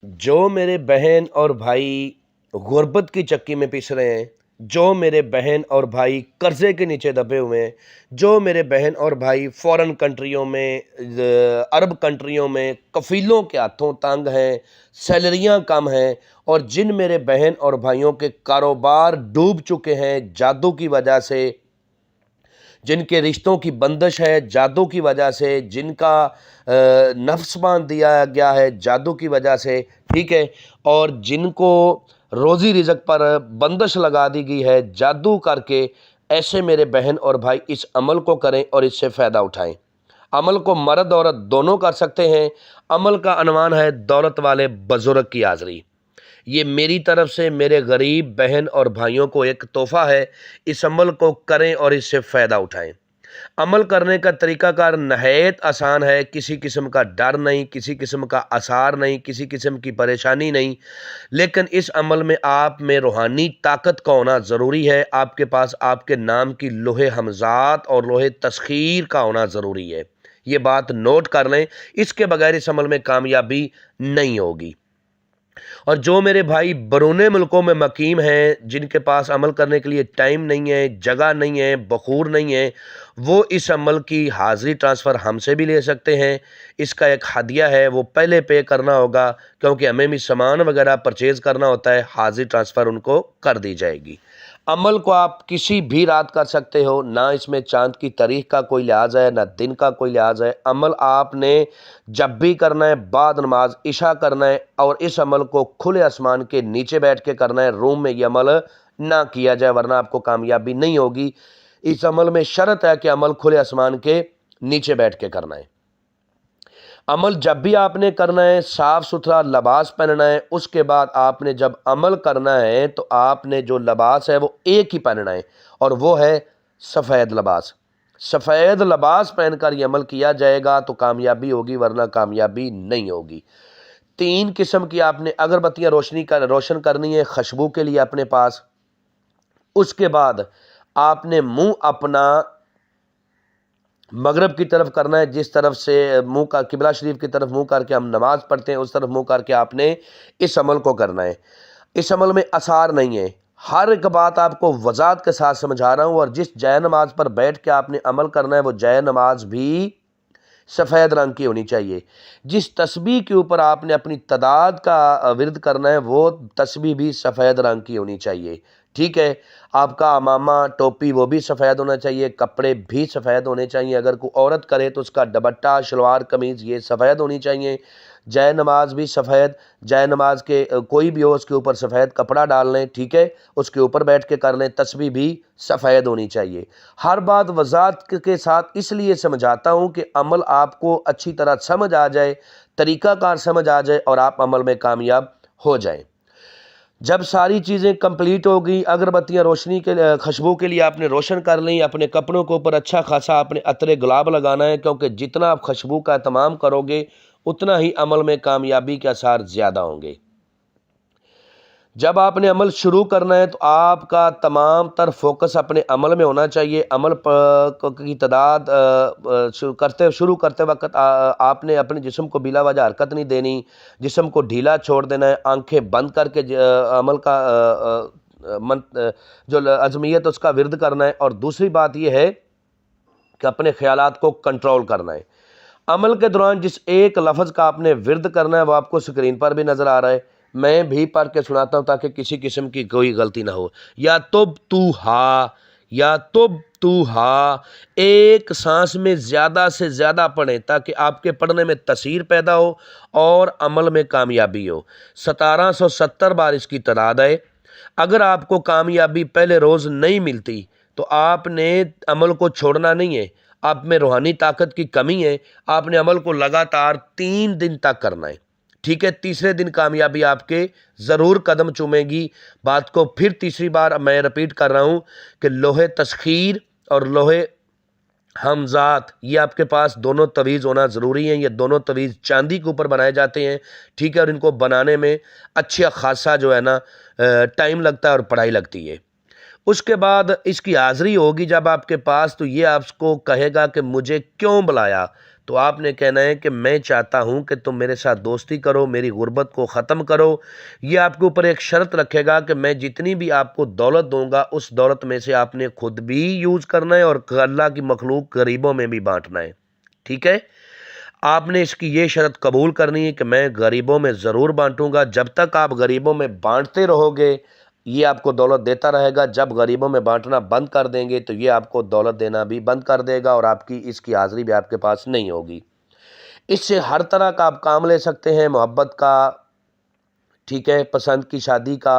جو میرے بہن اور بھائی غربت کی چکی میں پس رہے ہیں، جو میرے بہن اور بھائی قرضے کے نیچے دبے ہوئے ہیں، جو میرے بہن اور بھائی فورن کنٹریوں میں، عرب کنٹریوں میں کفیلوں کے ہاتھوں تنگ ہیں، سیلریاں کم ہیں، اور جن میرے بہن اور بھائیوں کے کاروبار ڈوب چکے ہیں جادو کی وجہ سے، جن کے رشتوں کی بندش ہے جادو کی وجہ سے، جن کا نفس باندھ دیا گیا ہے جادو کی وجہ سے، ٹھیک ہے، اور جن کو روزی رزق پر بندش لگا دی گئی ہے جادو کر کے، ایسے میرے بہن اور بھائی اس عمل کو کریں اور اس سے فائدہ اٹھائیں۔ عمل کو مرد عورت دونوں کر سکتے ہیں۔ عمل کا عنوان ہے دولت والے بزرگ کی حاضری۔ یہ میری طرف سے میرے غریب بہن اور بھائیوں کو ایک تحفہ ہے۔ اس عمل کو کریں اور اس سے فائدہ اٹھائیں۔ عمل کرنے کا طریقہ کار نہایت آسان ہے، کسی قسم کا ڈر نہیں، کسی قسم کا آثار نہیں، کسی قسم کی پریشانی نہیں، لیکن اس عمل میں آپ میں روحانی طاقت کا ہونا ضروری ہے۔ آپ کے پاس آپ کے نام کی لوح حمزات اور لوح تسخیر کا ہونا ضروری ہے۔ یہ بات نوٹ کر لیں، اس کے بغیر اس عمل میں کامیابی نہیں ہوگی۔ اور جو میرے بھائی بیرون ملکوں میں مقیم ہیں، جن کے پاس عمل کرنے کے لیے ٹائم نہیں ہے، جگہ نہیں ہے، بخور نہیں ہے، وہ اس عمل کی حاضری ٹرانسفر ہم سے بھی لے سکتے ہیں۔ اس کا ایک ہدیہ ہے، وہ پہلے پے کرنا ہوگا، کیونکہ ہمیں بھی سامان وغیرہ پرچیز کرنا ہوتا ہے۔ حاضری ٹرانسفر ان کو کر دی جائے گی۔ عمل کو آپ کسی بھی رات کر سکتے ہو، نہ اس میں چاند کی تاریخ کا کوئی لحاظ ہے، نہ دن کا کوئی لحاظ ہے۔ عمل آپ نے جب بھی کرنا ہے، بعد نماز عشاء کرنا ہے، اور اس عمل کو کھلے آسمان کے نیچے بیٹھ کے کرنا ہے۔ روم میں یہ عمل نہ کیا جائے، ورنہ آپ کو کامیابی نہیں ہوگی۔ اس عمل میں شرط ہے کہ عمل کھلے آسمان کے نیچے بیٹھ کے کرنا ہے۔ عمل جب بھی آپ نے کرنا ہے، صاف ستھرا لباس پہننا ہے۔ اس کے بعد آپ نے جب عمل کرنا ہے تو آپ نے جو لباس ہے وہ ایک ہی پہننا ہے، اور وہ ہے سفید لباس۔ سفید لباس پہن کر یہ عمل کیا جائے گا تو کامیابی ہوگی، ورنہ کامیابی نہیں ہوگی۔ 3 قسم کی آپ نے اگربتیاں روشن کرنی ہے خوشبو کے لیے اپنے پاس۔ اس کے بعد آپ نے منہ اپنا مغرب کی طرف کرنا ہے، جس طرف سے منہ کا قبلہ شریف کی طرف منہ کر کے ہم نماز پڑھتے ہیں، اس طرف منہ کر کے آپ نے اس عمل کو کرنا ہے۔ اس عمل میں آثار نہیں ہے، ہر ایک بات آپ کو وضاحت کے ساتھ سمجھا رہا ہوں۔ اور جس جائے نماز پر بیٹھ کے آپ نے عمل کرنا ہے، وہ جائے نماز بھی سفید رنگ کی ہونی چاہیے۔ جس تسبیح کے اوپر آپ نے اپنی تعداد کا ورد کرنا ہے، وہ تسبیح بھی سفید رنگ کی ہونی چاہیے، ٹھیک ہے۔ آپ کا امامہ ٹوپی وہ بھی سفید ہونا چاہیے، کپڑے بھی سفید ہونے چاہیے۔ اگر کوئی عورت کرے تو اس کا دوپٹہ، شلوار قمیض یہ سفید ہونی چاہیے۔ جائے نماز بھی سفید، جائے نماز کے کوئی بھی ہو اس کے اوپر سفید کپڑا ڈال لیں، ٹھیک ہے، اس کے اوپر بیٹھ کے کر لیں۔ تسبیح بھی سفید ہونی چاہیے۔ ہر بات وضاحت کے ساتھ اس لیے سمجھاتا ہوں کہ عمل آپ کو اچھی طرح سمجھ آ جائے، طریقہ کار سمجھ آ جائے، اور آپ عمل میں کامیاب ہو جائیں۔ جب ساری چیزیں کمپلیٹ ہو گئی، اگربتیاں روشنی کے خوشبو کے لیے آپ نے روشن کر لیں، اپنے کپڑوں کے اوپر اچھا خاصا آپ نے عطر گلاب لگانا ہے، کیونکہ جتنا آپ خوشبو کا اہتمام کرو گے اتنا ہی عمل میں کامیابی کے آثار زیادہ ہوں گے۔ جب آپ نے عمل شروع کرنا ہے تو آپ کا تمام تر فوکس اپنے عمل میں ہونا چاہیے۔ عمل کی تعداد شروع کرتے وقت آپ نے اپنے جسم کو بلا وجہ حرکت نہیں دینی، جسم کو ڈھیلا چھوڑ دینا ہے، آنکھیں بند کر کے عمل کا جو عزمیت اس کا ورد کرنا ہے۔ اور دوسری بات یہ ہے کہ اپنے خیالات کو کنٹرول کرنا ہے۔ عمل کے دوران جس ایک لفظ کا آپ نے ورد کرنا ہے وہ آپ کو سکرین پر بھی نظر آ رہا ہے، میں بھی پڑھ کے سناتا ہوں تاکہ کسی قسم کی کوئی غلطی نہ ہو۔ یا تب تو ہا، یا تب تو ہا، ایک سانس میں زیادہ سے زیادہ پڑھیں تاکہ آپ کے پڑھنے میں تاثیر پیدا ہو اور عمل میں کامیابی ہو۔ 1770 بار اس کی تعداد ہے۔ اگر آپ کو کامیابی پہلے روز نہیں ملتی تو آپ نے عمل کو چھوڑنا نہیں ہے۔ آپ میں روحانی طاقت کی کمی ہے، آپ نے عمل کو لگاتار 3 دن تک کرنا ہے، ٹھیک ہے۔ تیسرے دن کامیابی آپ کے ضرور قدم چومے گی۔ بات کو پھر تیسری بار میں رپیٹ کر رہا ہوں کہ لوح تسخیر اور لوح حمزات یہ آپ کے پاس دونوں تویز ہونا ضروری ہیں۔ یہ دونوں تویز چاندی کے اوپر بنائے جاتے ہیں، ٹھیک ہے، اور ان کو بنانے میں اچھا خاصا جو ہے نا ٹائم لگتا ہے اور پڑھائی لگتی ہے۔ اس کے بعد اس کی حاضری ہوگی جب آپ کے پاس، تو یہ آپ کو کہے گا کہ مجھے کیوں بلایا، تو آپ نے کہنا ہے کہ میں چاہتا ہوں کہ تم میرے ساتھ دوستی کرو، میری غربت کو ختم کرو۔ یہ آپ کے اوپر ایک شرط رکھے گا کہ میں جتنی بھی آپ کو دولت دوں گا اس دولت میں سے آپ نے خود بھی یوز کرنا ہے اور اللہ کی مخلوق غریبوں میں بھی بانٹنا ہے، ٹھیک ہے؟ آپ نے اس کی یہ شرط قبول کرنی ہے کہ میں غریبوں میں ضرور بانٹوں گا۔ جب تک آپ غریبوں میں بانٹتے رہو گے یہ آپ کو دولت دیتا رہے گا، جب غریبوں میں بانٹنا بند کر دیں گے تو یہ آپ کو دولت دینا بھی بند کر دے گا اور آپ کی اس کی حاضری بھی آپ کے پاس نہیں ہوگی۔ اس سے ہر طرح کا آپ کام لے سکتے ہیں، محبت کا، ٹھیک ہے، پسند کی شادی کا،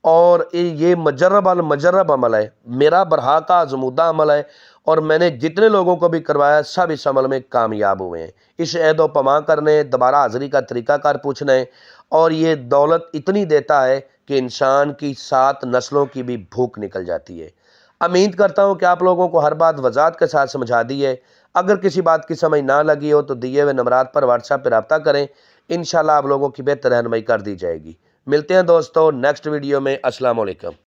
اور یہ مجرب المجرب عمل ہے، میرا برہا کا آزمودہ عمل ہے، اور میں نے جتنے لوگوں کو بھی کروایا سب اس عمل میں کامیاب ہوئے ہیں۔ اس عہد و پیمان کرنے، دوبارہ حاضری کا طریقہ کار پوچھنا ہے، اور یہ دولت اتنی دیتا ہے کہ انسان کی 7 نسلوں کی بھی بھوک نکل جاتی ہے۔ امید کرتا ہوں کہ آپ لوگوں کو ہر بات وضاحت کے ساتھ سمجھا دی ہے۔ اگر کسی بات کی سمجھ نہ لگی ہو تو دیے ہوئے نمبرات پر واٹس ایپ پہ رابطہ کریں، انشاءاللہ آپ لوگوں کی بہتر رہنمائی کر دی جائے گی۔ ملتے ہیں دوستو نیکسٹ ویڈیو میں۔ السلام علیکم۔